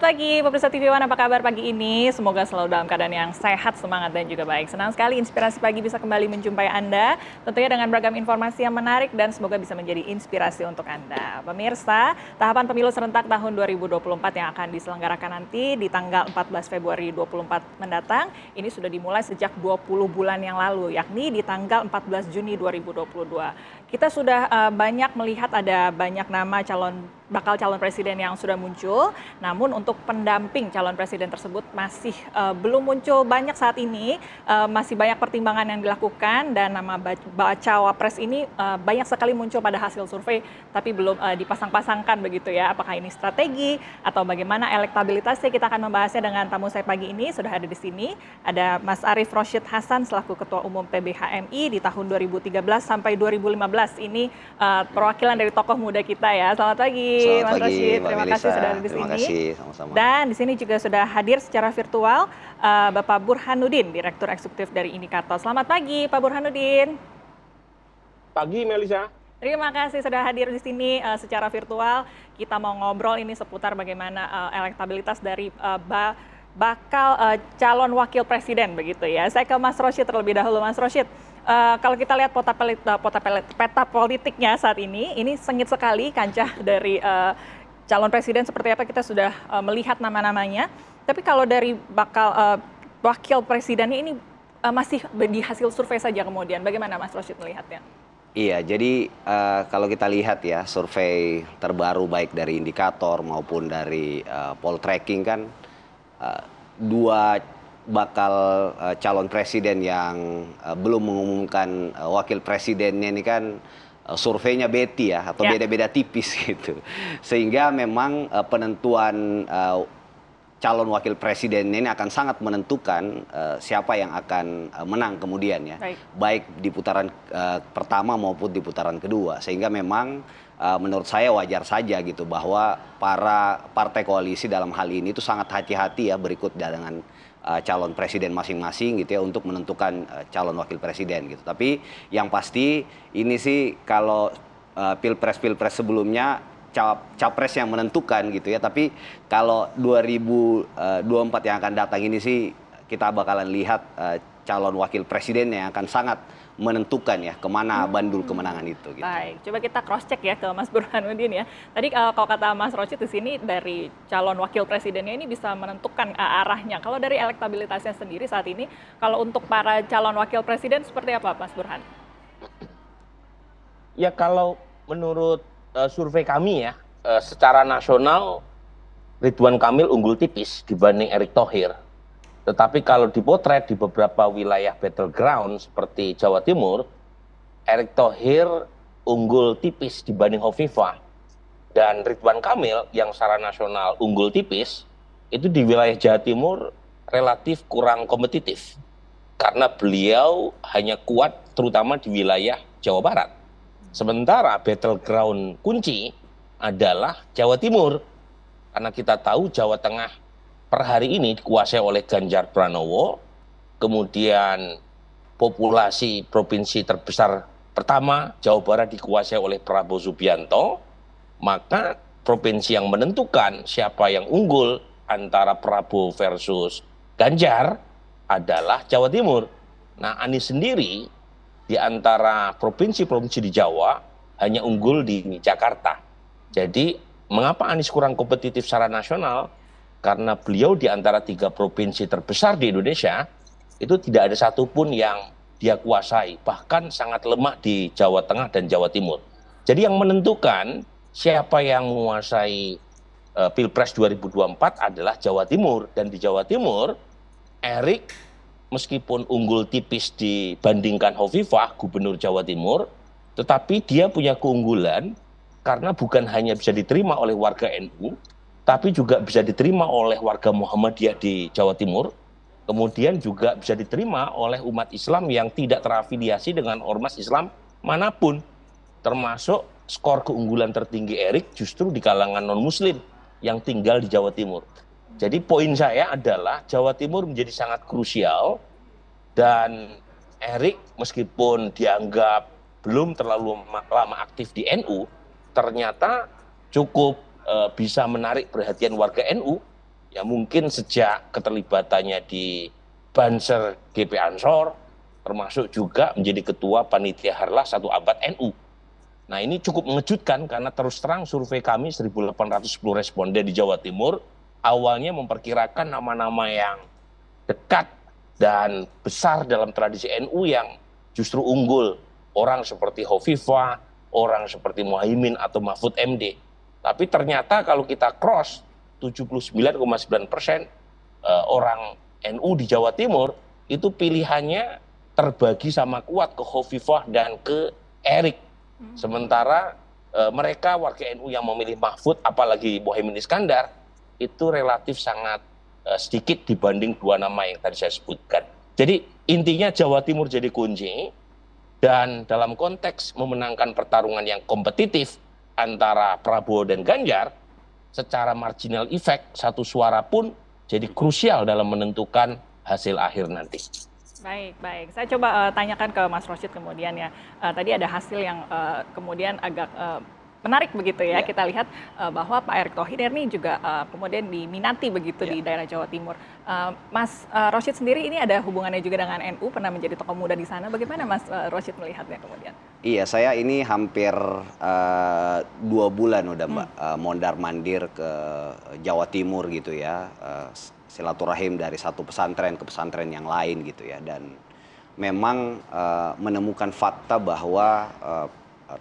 pagi, pemirsa TV One, apa kabar pagi ini? Semoga selalu dalam keadaan yang sehat, semangat, dan juga baik. Senang sekali Inspirasi Pagi bisa kembali menjumpai Anda, tentunya dengan beragam informasi yang menarik dan semoga bisa menjadi inspirasi untuk Anda. Pemirsa, tahapan pemilu serentak tahun 2024 yang akan diselenggarakan nanti di tanggal 14 Februari 2024 mendatang, ini sudah dimulai sejak 20 bulan yang lalu, yakni di tanggal 14 Juni 2022. Kita sudah banyak melihat ada banyak nama bakal calon presiden yang sudah muncul, namun untuk pendamping calon presiden tersebut masih belum muncul banyak saat ini, masih banyak pertimbangan yang dilakukan dan nama bacawa pres ini banyak sekali muncul pada hasil survei, tapi belum dipasang-pasangkan begitu ya, apakah ini strategi atau bagaimana elektabilitasnya. Kita akan membahasnya dengan tamu saya pagi ini, sudah ada di sini, ada Mas Arief Rosyid Hasan selaku Ketua Umum PBHMI di tahun 2013 sampai 2015, ini perwakilan dari tokoh muda kita ya. Selamat pagi. Selamat Mas Rosyid, terima Melisa. kasih sudah ada di sini. Terima kasih, sama-sama. Dan di sini juga sudah hadir secara virtual Bapak Burhanuddin, Direktur Eksekutif dari Indikator. Selamat pagi, Pak Burhanuddin. Pagi, Melisa. Terima kasih sudah hadir di sini secara virtual. Kita mau ngobrol ini seputar bagaimana elektabilitas dari bakal calon wakil presiden begitu ya. Saya ke Mas Rosyid terlebih dahulu, Mas Rosyid. Kalau kita lihat peta politiknya saat ini sengit sekali kancah dari calon presiden seperti apa, kita sudah melihat nama-namanya. Tapi kalau dari bakal wakil presidennya ini masih di hasil survei saja kemudian. Bagaimana Mas Rosyid melihatnya? Iya, jadi kalau kita lihat ya, survei terbaru baik dari Indikator maupun dari Poltreking kan, dua bakal calon presiden yang belum mengumumkan wakil presidennya ini kan surveinya beti ya, atau beda-beda tipis gitu. Sehingga memang penentuan calon wakil presiden ini akan sangat menentukan siapa yang akan menang kemudian ya. Baik di putaran pertama maupun di putaran kedua. Sehingga memang menurut saya wajar saja gitu bahwa para partai koalisi dalam hal ini itu sangat hati-hati ya berikut dengan calon presiden masing-masing gitu ya untuk menentukan calon wakil presiden gitu. Tapi yang pasti ini sih kalau pilpres sebelumnya capres yang menentukan gitu ya. Tapi kalau 2024 yang akan datang ini sih kita bakalan lihat calon wakil presiden yang akan sangat menentukan ya kemana bandul kemenangan itu. Gitu. Baik, coba kita cross check ya ke Mas Burhanuddin ya. Tadi kalau kata Mas Rosyid di sini dari calon wakil presidennya ini bisa menentukan arahnya. Kalau dari elektabilitasnya sendiri saat ini, kalau untuk para calon wakil presiden seperti apa Mas Burhan? Ya kalau menurut survei kami ya, secara nasional Ridwan Kamil unggul tipis dibanding Erick Thohir. Tetapi kalau dipotret di beberapa wilayah battleground seperti Jawa Timur, Erick Thohir unggul tipis dibanding Hovifah. Dan Ridwan Kamil yang secara nasional unggul tipis, itu di wilayah Jawa Timur relatif kurang kompetitif. Karena beliau hanya kuat terutama di wilayah Jawa Barat. Sementara battleground kunci adalah Jawa Timur. Karena kita tahu Jawa Tengah per hari ini dikuasai oleh Ganjar Pranowo, kemudian populasi provinsi terbesar pertama Jawa Barat dikuasai oleh Prabowo Subianto, maka provinsi yang menentukan siapa yang unggul antara Prabowo versus Ganjar adalah Jawa Timur. Nah, Anies sendiri di antara provinsi-provinsi di Jawa hanya unggul di Jakarta. Jadi, mengapa Anies kurang kompetitif secara nasional? Karena beliau di antara 3 provinsi terbesar di Indonesia, itu tidak ada satupun yang dia kuasai. Bahkan sangat lemah di Jawa Tengah dan Jawa Timur. Jadi yang menentukan siapa yang menguasai Pilpres 2024 adalah Jawa Timur. Dan di Jawa Timur, Erick meskipun unggul tipis dibandingkan Hovifah, Gubernur Jawa Timur, tetapi dia punya keunggulan karena bukan hanya bisa diterima oleh warga NU, tapi juga bisa diterima oleh warga Muhammadiyah di Jawa Timur, kemudian juga bisa diterima oleh umat Islam yang tidak terafiliasi dengan ormas Islam manapun, termasuk skor keunggulan tertinggi Erick justru di kalangan non-Muslim yang tinggal di Jawa Timur. Jadi poin saya adalah Jawa Timur menjadi sangat krusial dan Erick meskipun dianggap belum terlalu lama aktif di NU, ternyata cukup bisa menarik perhatian warga NU Ya mungkin sejak keterlibatannya di Banser GP Ansor, termasuk juga menjadi ketua panitia Harlah 1 Abad NU. Nah ini cukup mengejutkan karena terus terang survei kami 1.810 responden di Jawa Timur awalnya memperkirakan nama-nama yang dekat dan besar dalam tradisi NU yang justru unggul. Orang seperti Hovifah, orang seperti Muhaimin atau Mahfud MD. Tapi ternyata kalau kita cross 79,9% orang NU di Jawa Timur itu pilihannya terbagi sama kuat ke Hovifah dan ke Erik. Sementara mereka warga NU yang memilih Mahfud, apalagi Muhaimin Iskandar, itu relatif sangat sedikit dibanding 2 nama yang tadi saya sebutkan. Jadi intinya Jawa Timur jadi kunci, dan dalam konteks memenangkan pertarungan yang kompetitif antara Prabowo dan Ganjar, secara marginal effect 1 suara pun jadi krusial dalam menentukan hasil akhir nanti. Baik, baik. Saya coba tanyakan ke Mas Rosyid kemudian ya. Tadi ada hasil yang kemudian agak menarik begitu ya. Ya. Kita lihat bahwa Pak Erick Thohir ini juga kemudian diminati begitu di daerah Jawa Timur. Mas Rosyid sendiri ini ada hubungannya juga dengan NU, pernah menjadi tokoh muda di sana. Bagaimana Mas Rosyid melihatnya kemudian? Iya, saya ini hampir 2 bulan udah Mbak mondar-mandir ke Jawa Timur gitu ya, silaturahim dari satu pesantren ke pesantren yang lain gitu ya, dan memang menemukan fakta bahwa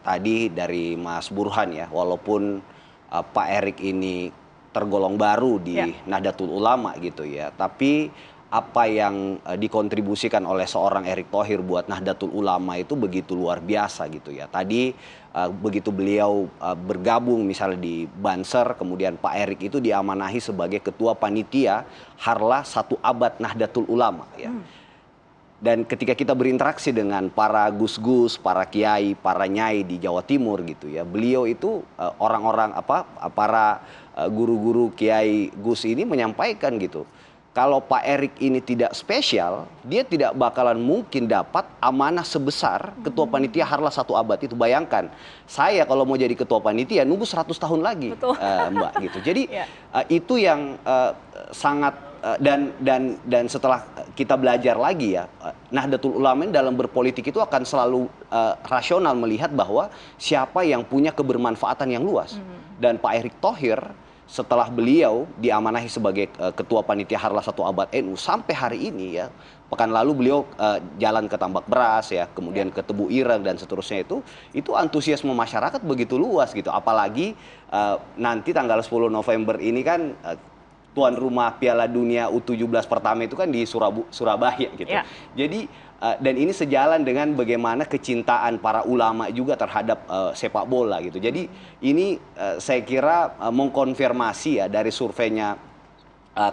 tadi dari Mas Burhan ya, walaupun Pak Erick ini tergolong baru di Nahdlatul Ulama gitu ya, tapi apa yang dikontribusikan oleh seorang Erick Thohir buat Nahdlatul Ulama itu begitu luar biasa gitu ya. Tadi begitu beliau bergabung misalnya di Banser, kemudian Pak Erick itu diamanahi sebagai ketua panitia Harlah 1 Abad Nahdlatul Ulama ya. Dan ketika kita berinteraksi dengan para gus-gus, para kiai, para nyai di Jawa Timur gitu ya, beliau itu orang-orang para guru-guru kiai gus ini menyampaikan gitu, kalau Pak Erick ini tidak spesial, dia tidak bakalan mungkin dapat amanah sebesar ketua panitia Harlah 1 Abad itu. Bayangkan, saya kalau mau jadi ketua panitia nunggu 100 tahun lagi, Mbak gitu. Jadi itu yang sangat dan setelah kita belajar lagi ya, Nahdlatul Ulama dalam berpolitik itu akan selalu rasional melihat bahwa siapa yang punya kebermanfaatan yang luas. Dan Pak Erick Thohir setelah beliau diamanahi sebagai ketua panitia Harlah 1 Abad NU sampai hari ini ya, pekan lalu beliau jalan ke Tambak Beras ya, kemudian ke Tebu Ireng dan seterusnya, itu antusiasme masyarakat begitu luas gitu. Apalagi nanti tanggal 10 November ini kan tuan rumah Piala Dunia U17 pertama itu kan di Surabaya gitu. Jadi dan ini sejalan dengan bagaimana kecintaan para ulama juga terhadap sepak bola gitu. Jadi ini saya kira mengkonfirmasi ya dari surveinya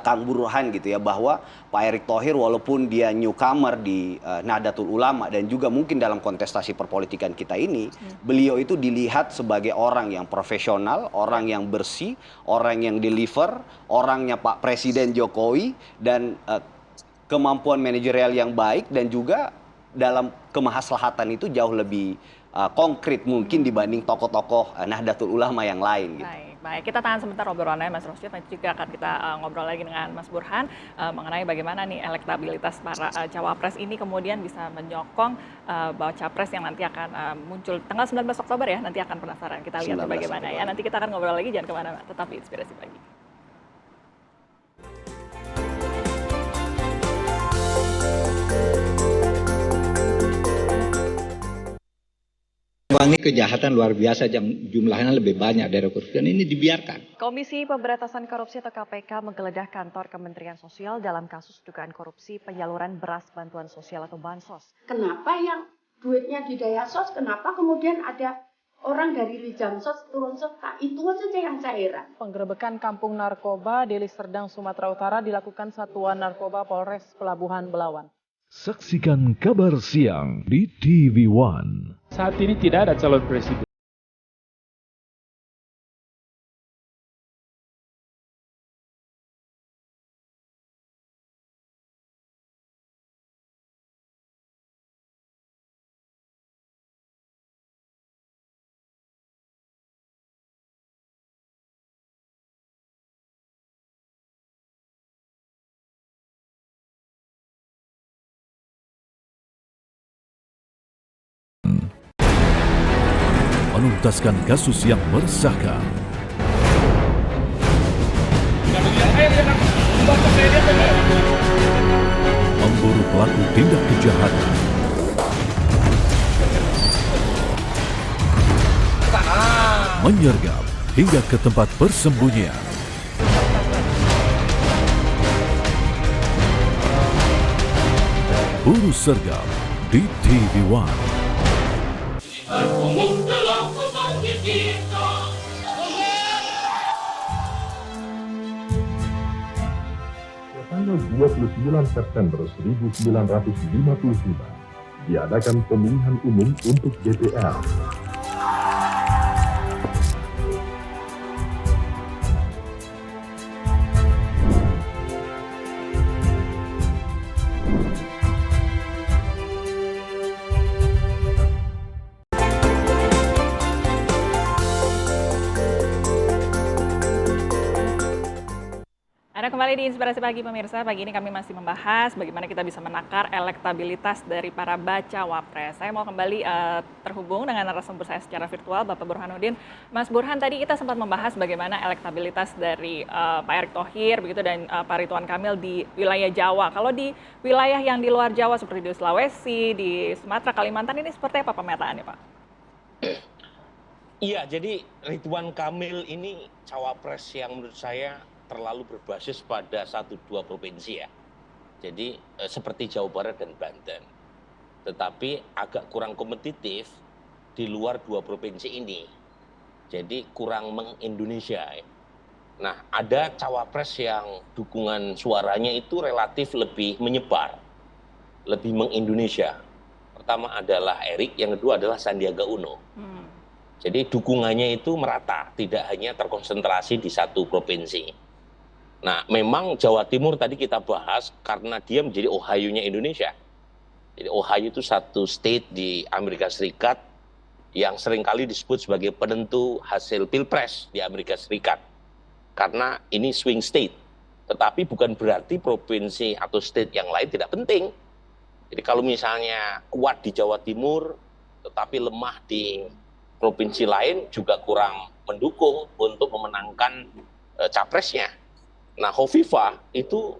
Kang Burhan gitu ya, bahwa Pak Erick Thohir walaupun dia newcomer di Nahdlatul Ulama dan juga mungkin dalam kontestasi perpolitikan kita ini, beliau itu dilihat sebagai orang yang profesional, orang yang bersih, orang yang deliver, orangnya Pak Presiden Jokowi, dan kemampuan manajerial yang baik, dan juga dalam kemaslahatan itu jauh lebih konkret mungkin dibanding tokoh-tokoh Nahdlatul Ulama yang lain gitu. Baik, baik. Kita tahan sebentar obrolannya Mas Rosyid, nanti juga akan kita ngobrol lagi dengan Mas Burhan mengenai bagaimana nih elektabilitas para cawapres ini kemudian bisa menyokong bahwa capres yang nanti akan muncul tanggal 19 Oktober ya, nanti akan penasaran. Kita lihat bagaimana ya. Nanti kita akan ngobrol lagi, jangan kemana-mana, tetap di Inspirasi Pagi. Ini kejahatan luar biasa yang jumlahnya lebih banyak dari korupsi, dan ini dibiarkan. Komisi Pemberantasan Korupsi atau KPK menggeledah kantor Kementerian Sosial dalam kasus dugaan korupsi penyaluran beras bantuan sosial atau bansos. Kenapa yang duitnya di Dayasos, kenapa kemudian ada orang dari Lijamsos turun serta? Itu saja yang saya heran. Penggerebekan kampung narkoba di Deli Serdang, Sumatera Utara dilakukan Satuan Narkoba Polres Pelabuhan Belawan. Saksikan kabar siang di TV One. Saat ini tidak ada calon presiden. menuntaskan kasus yang meresahkan. Memburu pelaku tindak kejahatan. Menyergap hingga ke tempat persembunyian. Buru sergap di TV One. Tanggal 29 September 1955 diadakan pemilihan umum untuk DPR. Anda kembali di Inspirasi Pagi pemirsa. Pagi ini kami masih membahas bagaimana kita bisa menakar elektabilitas dari para bacawa pres. Saya mau kembali terhubung dengan narasumber saya secara virtual, Bapak Burhanuddin. Mas Burhan, tadi kita sempat membahas bagaimana elektabilitas dari Pak Erick Thohir begitu dan Pak Ridwan Kamil di wilayah Jawa. Kalau di wilayah yang di luar Jawa seperti di Sulawesi, di Sumatera, Kalimantan ini seperti apa pemetaannya, Pak? Iya, jadi Ridwan Kamil ini cawapres yang menurut saya terlalu berbasis pada 1-2 provinsi ya. Jadi seperti Jawa Barat dan Banten. Tetapi agak kurang kompetitif di luar 2 provinsi ini. Jadi kurang meng-Indonesia ya. Nah, ada cawapres yang dukungan suaranya itu relatif lebih menyebar, lebih meng-Indonesia. Pertama adalah Erick, yang kedua adalah Sandiaga Uno. Jadi dukungannya itu merata, tidak hanya terkonsentrasi di 1 provinsi. Nah, memang Jawa Timur tadi kita bahas karena dia menjadi Ohio-nya Indonesia. Jadi Ohio itu satu state di Amerika Serikat yang seringkali disebut sebagai penentu hasil pilpres di Amerika Serikat. Karena ini swing state. Tetapi bukan berarti provinsi atau state yang lain tidak penting. Jadi kalau misalnya kuat di Jawa Timur, tetapi lemah di provinsi lain juga kurang mendukung untuk memenangkan capresnya. Nah, Hovifah itu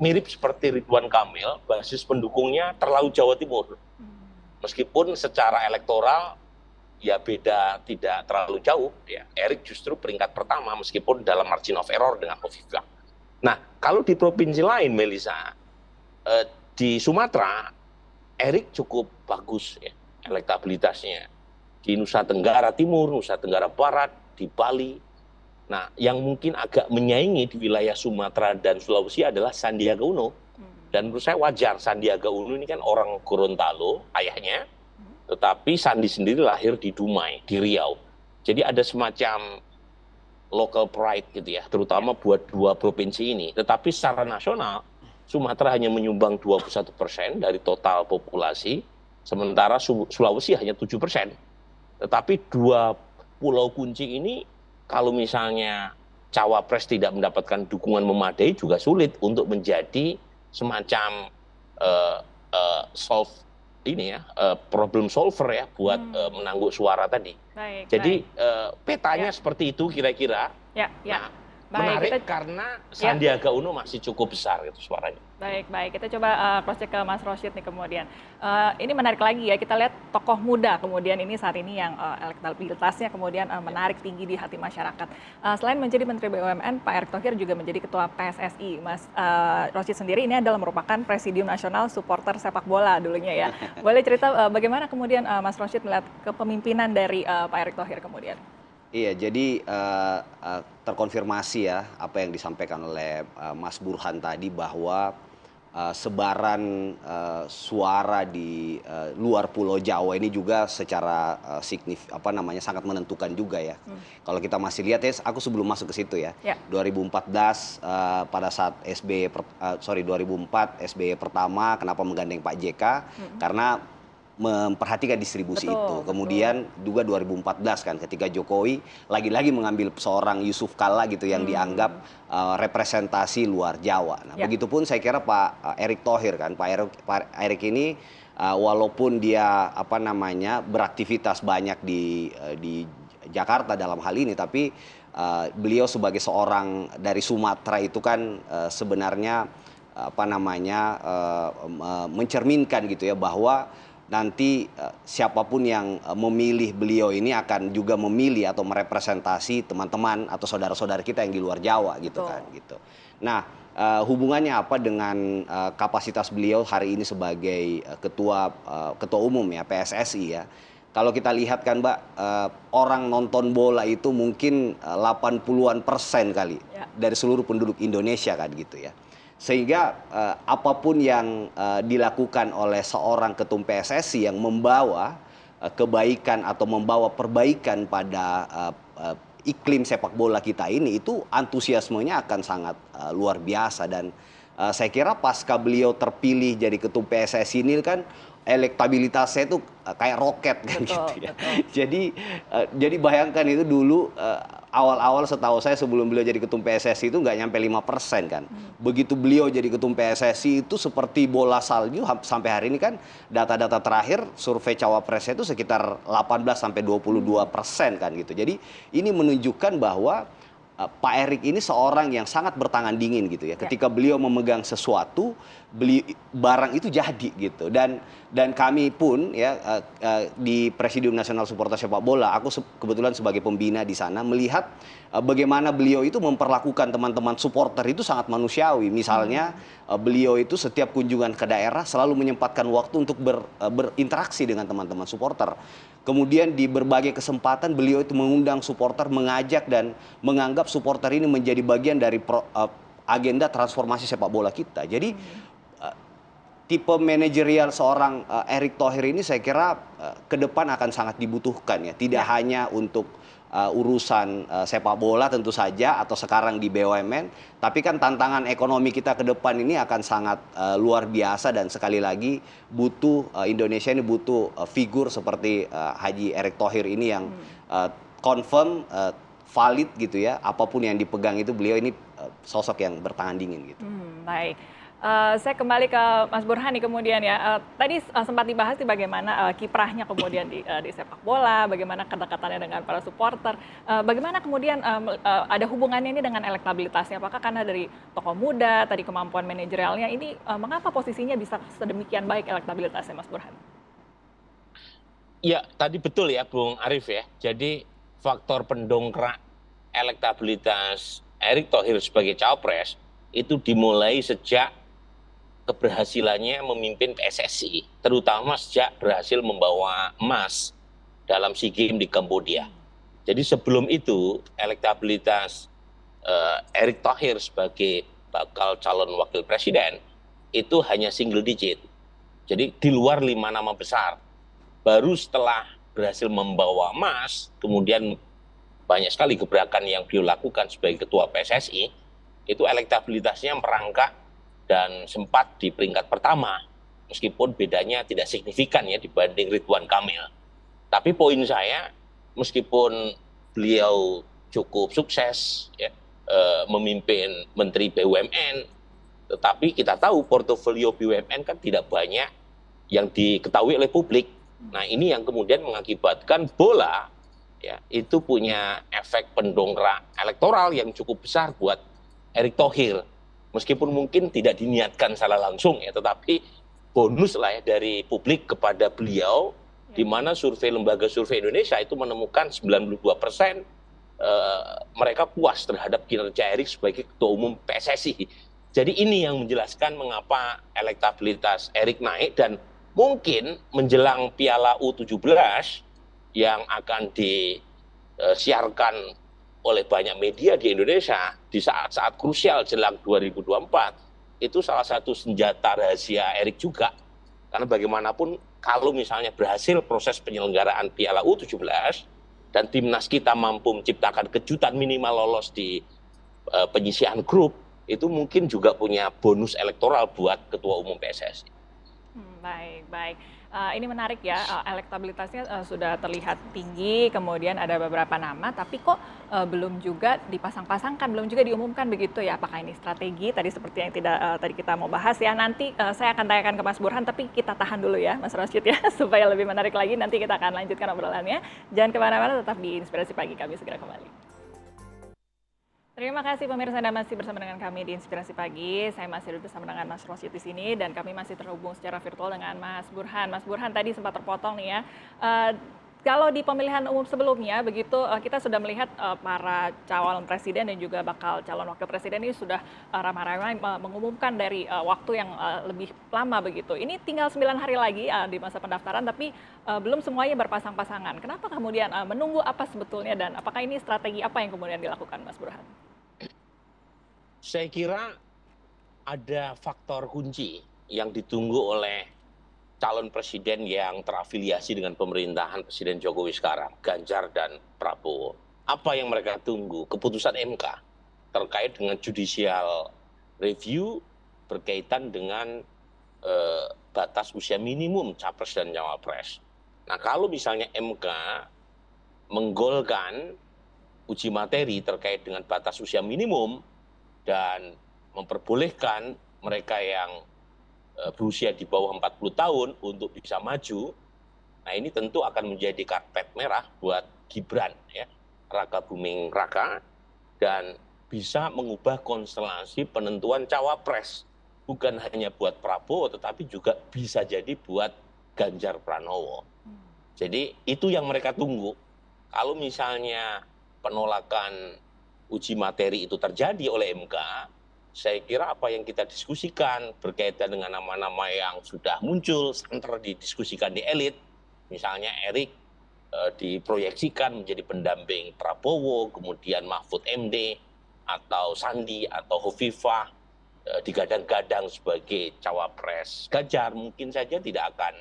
mirip seperti Ridwan Kamil, basis pendukungnya terlalu Jawa Timur. Meskipun secara elektoral ya beda tidak terlalu jauh ya. Erick justru peringkat pertama meskipun dalam margin of error dengan Hovifah. Nah, kalau di provinsi lain, Melisa, di Sumatera, Erick cukup bagus ya elektabilitasnya. Di Nusa Tenggara Timur, Nusa Tenggara Barat, di Bali. Nah, yang mungkin agak menyaingi di wilayah Sumatera dan Sulawesi adalah Sandiaga Uno. Dan menurut saya wajar, Sandiaga Uno ini kan orang Gorontalo, ayahnya. Tetapi Sandi sendiri lahir di Dumai, di Riau. Jadi ada semacam local pride gitu ya, terutama buat 2 provinsi ini. Tetapi secara nasional, Sumatera hanya menyumbang 21% dari total populasi, sementara Sulawesi hanya 7%. Tetapi 2 pulau kunci ini, kalau misalnya cawapres tidak mendapatkan dukungan memadai juga sulit untuk menjadi semacam problem solver ya buat menangguk suara tadi. Jadi petanya seperti itu kira-kira. Ya. Menarik karena Sandiaga Uno masih cukup besar gitu suaranya. Baik. Kita coba cross check ke Mas Rosyid nih kemudian. Ini menarik lagi ya, kita lihat tokoh muda kemudian ini saat ini yang elektabilitasnya kemudian menarik tinggi di hati masyarakat. Selain menjadi Menteri BUMN, Pak Erick Thohir juga menjadi Ketua PSSI. Mas Rosyid sendiri ini adalah merupakan Presidium Nasional Supporter Sepak Bola dulunya ya. Boleh cerita bagaimana kemudian Mas Rosyid melihat kepemimpinan dari Pak Erick Thohir kemudian? Iya, jadi terkonfirmasi ya apa yang disampaikan oleh Mas Burhan tadi bahwa sebaran suara di luar Pulau Jawa ini juga secara sangat menentukan juga ya. Kalau kita masih lihat ya, aku sebelum masuk ke situ ya. 2014 pada saat 2004 SBY pertama kenapa menggandeng Pak JK? Karena memperhatikan distribusi Betul, itu. betul. Kemudian juga 2014 kan ketika Jokowi lagi-lagi mengambil seorang Yusuf Kalla gitu yang dianggap representasi luar Jawa. Nah, Ya. begitupun saya kira Pak Erick Thohir kan. Pak Erick ini walaupun dia beraktivitas banyak di Jakarta dalam hal ini, tapi beliau sebagai seorang dari Sumatera itu kan sebenarnya mencerminkan gitu ya bahwa nanti siapapun yang memilih beliau ini akan juga memilih atau merepresentasi teman-teman atau saudara-saudara kita yang di luar Jawa gitu kan gitu. Nah, hubungannya apa dengan kapasitas beliau hari ini sebagai ketua umum ya PSSI ya. Kalau kita lihat kan Mbak, orang nonton bola itu mungkin 80-an% kali dari seluruh penduduk Indonesia kan gitu ya. Sehingga apapun yang dilakukan oleh seorang ketum PSSI yang membawa kebaikan atau membawa perbaikan pada iklim sepak bola kita ini, itu antusiasmenya akan sangat luar biasa. Dan saya kira pasca beliau terpilih jadi ketum PSSI ini kan elektabilitasnya itu kayak roket kan gitu ya. Jadi bayangkan itu dulu awal-awal setahu saya sebelum beliau jadi ketum PSSI itu nggak nyampe 5% kan. Begitu beliau jadi ketum PSSI itu seperti bola salju sampai hari ini kan data-data terakhir survei cawapresnya itu sekitar 18-22% kan gitu. Jadi ini menunjukkan bahwa Pak Erick ini seorang yang sangat bertangan dingin gitu ya. Ketika beliau memegang sesuatu, barang itu jadi gitu. Dan kami pun ya di Presidium Nasional Supporter Sepak Bola, aku kebetulan sebagai pembina di sana melihat bagaimana beliau itu memperlakukan teman-teman supporter itu sangat manusiawi. Misalnya beliau itu setiap kunjungan ke daerah selalu menyempatkan waktu untuk berinteraksi dengan teman-teman supporter. Kemudian di berbagai kesempatan beliau itu mengundang supporter, mengajak dan menganggap supporter ini menjadi bagian dari agenda transformasi sepak bola kita. Jadi tipe manajerial seorang Erick Thohir ini saya kira ke depan akan sangat dibutuhkan ya. Tidak hanya untuk urusan sepak bola tentu saja atau sekarang di BUMN, tapi kan tantangan ekonomi kita ke depan ini akan sangat luar biasa dan sekali lagi Indonesia ini butuh figur seperti Haji Erick Thohir ini yang confirm valid gitu ya, apapun yang dipegang itu beliau ini sosok yang bertangan dingin gitu. Baik. Saya kembali ke Mas Burhan nih kemudian ya. Tadi sempat dibahas di bagaimana kiprahnya kemudian di sepak bola, bagaimana kedekatannya dengan para supporter. Bagaimana kemudian ada hubungannya ini dengan elektabilitasnya? Apakah karena dari tokoh muda, tadi kemampuan manajerialnya ini, mengapa posisinya bisa sedemikian baik elektabilitasnya, Mas Burhan? Ya, tadi betul ya Bung Arief ya. Jadi faktor pendongkrak elektabilitas Erick Thohir sebagai cawapres itu dimulai sejak keberhasilannya memimpin PSSI, terutama sejak berhasil membawa emas dalam SEA Games di Kamboja. Jadi sebelum itu elektabilitas Erick Thohir sebagai bakal calon wakil presiden itu hanya single digit. Jadi di luar 5 nama besar. Baru setelah berhasil membawa emas, kemudian banyak sekali gebrakan yang beliau lakukan sebagai ketua PSSI, itu elektabilitasnya merangkak dan sempat di peringkat pertama, meskipun bedanya tidak signifikan ya dibanding Ridwan Kamil. Tapi poin saya, meskipun beliau cukup sukses ya, memimpin Menteri BUMN, tetapi kita tahu portofolio BUMN kan tidak banyak yang diketahui oleh publik. Nah ini yang kemudian mengakibatkan bola ya itu punya efek pendongkrak elektoral yang cukup besar buat Erick Thohir. Meskipun mungkin tidak diniatkan secara langsung ya, tetapi bonus lah ya dari publik kepada beliau, di mana survei lembaga survei Indonesia itu menemukan 92% mereka puas terhadap kinerja Erick sebagai ketua umum PSSI. Jadi ini yang menjelaskan mengapa elektabilitas Erick naik, dan mungkin menjelang Piala U17 yang akan disiarkan oleh banyak media di Indonesia di saat-saat krusial jelang 2024, itu salah satu senjata rahasia Erick juga. Karena bagaimanapun kalau misalnya berhasil proses penyelenggaraan Piala U17 dan timnas kita mampu menciptakan kejutan minimal lolos di penyisihan grup, itu mungkin juga punya bonus elektoral buat ketua umum PSSI. Baik, baik. Ini menarik ya, elektabilitasnya sudah terlihat tinggi, kemudian ada beberapa nama, tapi kok belum juga dipasang-pasangkan, belum juga diumumkan begitu ya? Apakah ini strategi? Tadi seperti yang tadi kita mau bahas ya. Nanti saya akan tanyakan ke Mas Burhan, tapi kita tahan dulu ya, Mas Rashid ya, supaya lebih menarik lagi. Nanti kita akan lanjutkan obrolannya. Jangan kemana-mana, tetap di Inspirasi Pagi, kami segera kembali. Terima kasih pemirsa, Anda masih bersama dengan kami di Inspirasi Pagi. Saya masih duduk bersama dengan Mas Rashid di sini dan kami masih terhubung secara virtual dengan Mas Burhan. Mas Burhan tadi sempat terpotong nih ya. Kalau di pemilihan umum sebelumnya begitu kita sudah melihat para calon presiden dan juga bakal calon wakil presiden ini sudah ramai-ramai mengumumkan dari waktu yang lebih lama begitu. Ini tinggal 9 hari lagi di masa pendaftaran, tapi belum semuanya berpasang-pasangan. Kenapa kemudian menunggu apa sebetulnya dan apakah ini strategi apa yang kemudian dilakukan, Mas Burhan? Saya kira ada faktor kunci yang ditunggu oleh calon presiden yang terafiliasi dengan pemerintahan Presiden Jokowi sekarang, Ganjar dan Prabowo. Apa yang mereka tunggu? Keputusan MK terkait dengan judicial review berkaitan dengan batas usia minimum capres dan cawapres. Nah, kalau misalnya MK menggolkan uji materi terkait dengan batas usia minimum dan memperbolehkan mereka yang berusia di bawah 40 tahun untuk bisa maju, nah ini tentu akan menjadi karpet merah buat Gibran, ya, Raka Buming Raka, dan bisa mengubah konstelasi penentuan cawapres. Bukan hanya buat Prabowo, tetapi juga bisa jadi buat Ganjar Pranowo. Jadi itu yang mereka tunggu. Kalau misalnya penolakan uji materi itu terjadi oleh MK, saya kira apa yang kita diskusikan berkaitan dengan nama-nama yang sudah muncul, santer didiskusikan di elit, misalnya Erik diproyeksikan menjadi pendamping Prabowo, kemudian Mahfud MD, atau Sandi, atau Hovifah digadang-gadang sebagai cawapres Ganjar, mungkin saja tidak akan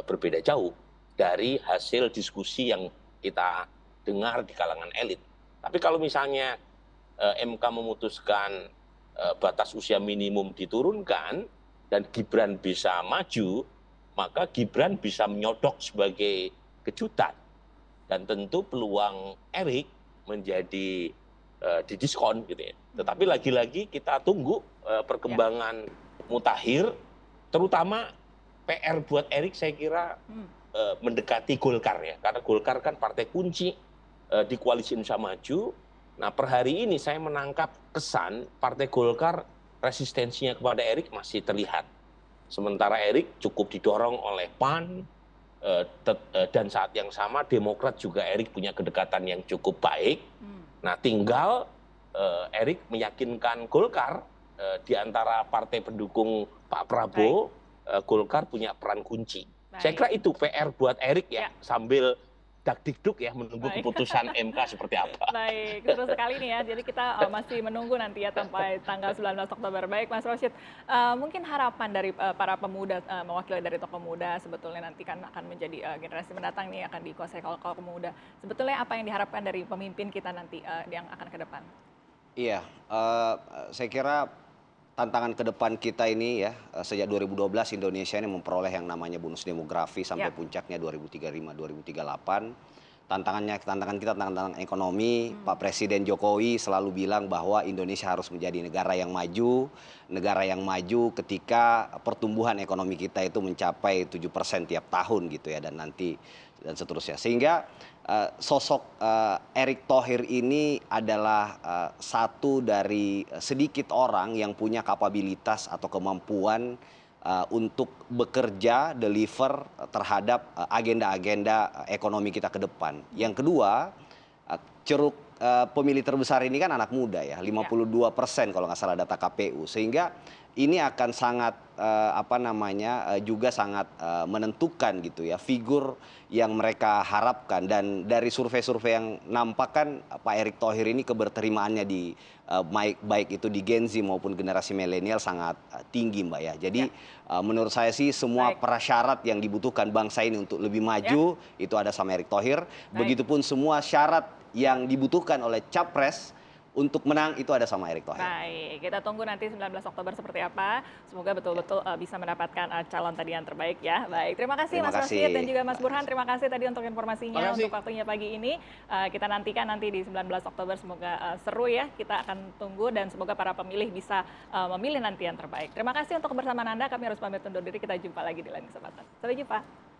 berbeda jauh dari hasil diskusi yang kita dengar di kalangan elit. Tapi kalau misalnya MK memutuskan batas usia minimum diturunkan dan Gibran bisa maju, maka Gibran bisa menyodok sebagai kejutan. Dan tentu peluang Erik menjadi didiskon gitu ya. Tetapi lagi-lagi kita tunggu perkembangan mutakhir, terutama PR buat Erik saya kira mendekati Golkar ya. Karena Golkar kan partai kunci di Koalisi Indonesia Maju. Nah, per hari ini saya menangkap kesan Partai Golkar resistensinya kepada Erik masih terlihat. Sementara Erik cukup didorong oleh PAN, dan saat yang sama Demokrat juga Erik punya kedekatan yang cukup baik. Nah, tinggal Erik meyakinkan Golkar di antara partai pendukung Pak Prabowo, Golkar punya peran kunci. Saya kira itu PR buat Erik ya, sambil dak-dikduk ya menunggu keputusan MK seperti apa. Baik, terus sekali nih ya. Jadi kita masih menunggu nanti ya sampai tanggal 19 Oktober. Baik, Mas Rashid, mungkin harapan dari para pemuda, mewakili dari tokoh muda sebetulnya nanti kan akan menjadi generasi mendatang nih akan dikuasai kaum muda. Sebetulnya apa yang diharapkan dari pemimpin kita nanti yang akan ke depan? Iya, saya kira tantangan ke depan kita ini ya, sejak 2012 Indonesia ini memperoleh yang namanya bonus demografi sampai puncaknya 2035-2038. Tantangan kita tantangan ekonomi. Pak Presiden Jokowi selalu bilang bahwa Indonesia harus menjadi negara yang maju ketika pertumbuhan ekonomi kita itu mencapai 7% tiap tahun gitu ya, dan seterusnya. Sehingga sosok Erick Thohir ini adalah satu dari sedikit orang yang punya kapabilitas atau kemampuan untuk bekerja, deliver terhadap agenda-agenda ekonomi kita ke depan. Yang kedua, ceruk pemilih terbesar ini kan anak muda ya, 52% kalau nggak salah data KPU. Sehingga ini akan sangat juga sangat menentukan gitu ya figur yang mereka harapkan. Dan dari survei-survei yang nampak kan Pak Erick Thohir ini keberterimaannya di baik itu di Gen Z maupun generasi milenial sangat tinggi, Mbak ya. Jadi menurut saya sih semua prasyarat yang dibutuhkan bangsa ini untuk lebih maju itu ada sama Erick Thohir. Begitupun semua syarat yang dibutuhkan oleh capres untuk menang itu ada sama Erick Thohir. Baik, kita tunggu nanti 19 Oktober seperti apa. Semoga betul-betul bisa mendapatkan calon tadi yang terbaik ya. Baik, terima kasih Mas Rashid dan juga Mas Burhan. Terima kasih tadi untuk informasinya, untuk waktunya pagi ini. Kita nantikan nanti di 19 Oktober semoga seru ya. Kita akan tunggu dan semoga para pemilih bisa memilih nanti yang terbaik. Terima kasih untuk kebersamaan Anda. Kami harus pamit undur diri. Kita jumpa lagi di lain kesempatan. Sampai jumpa.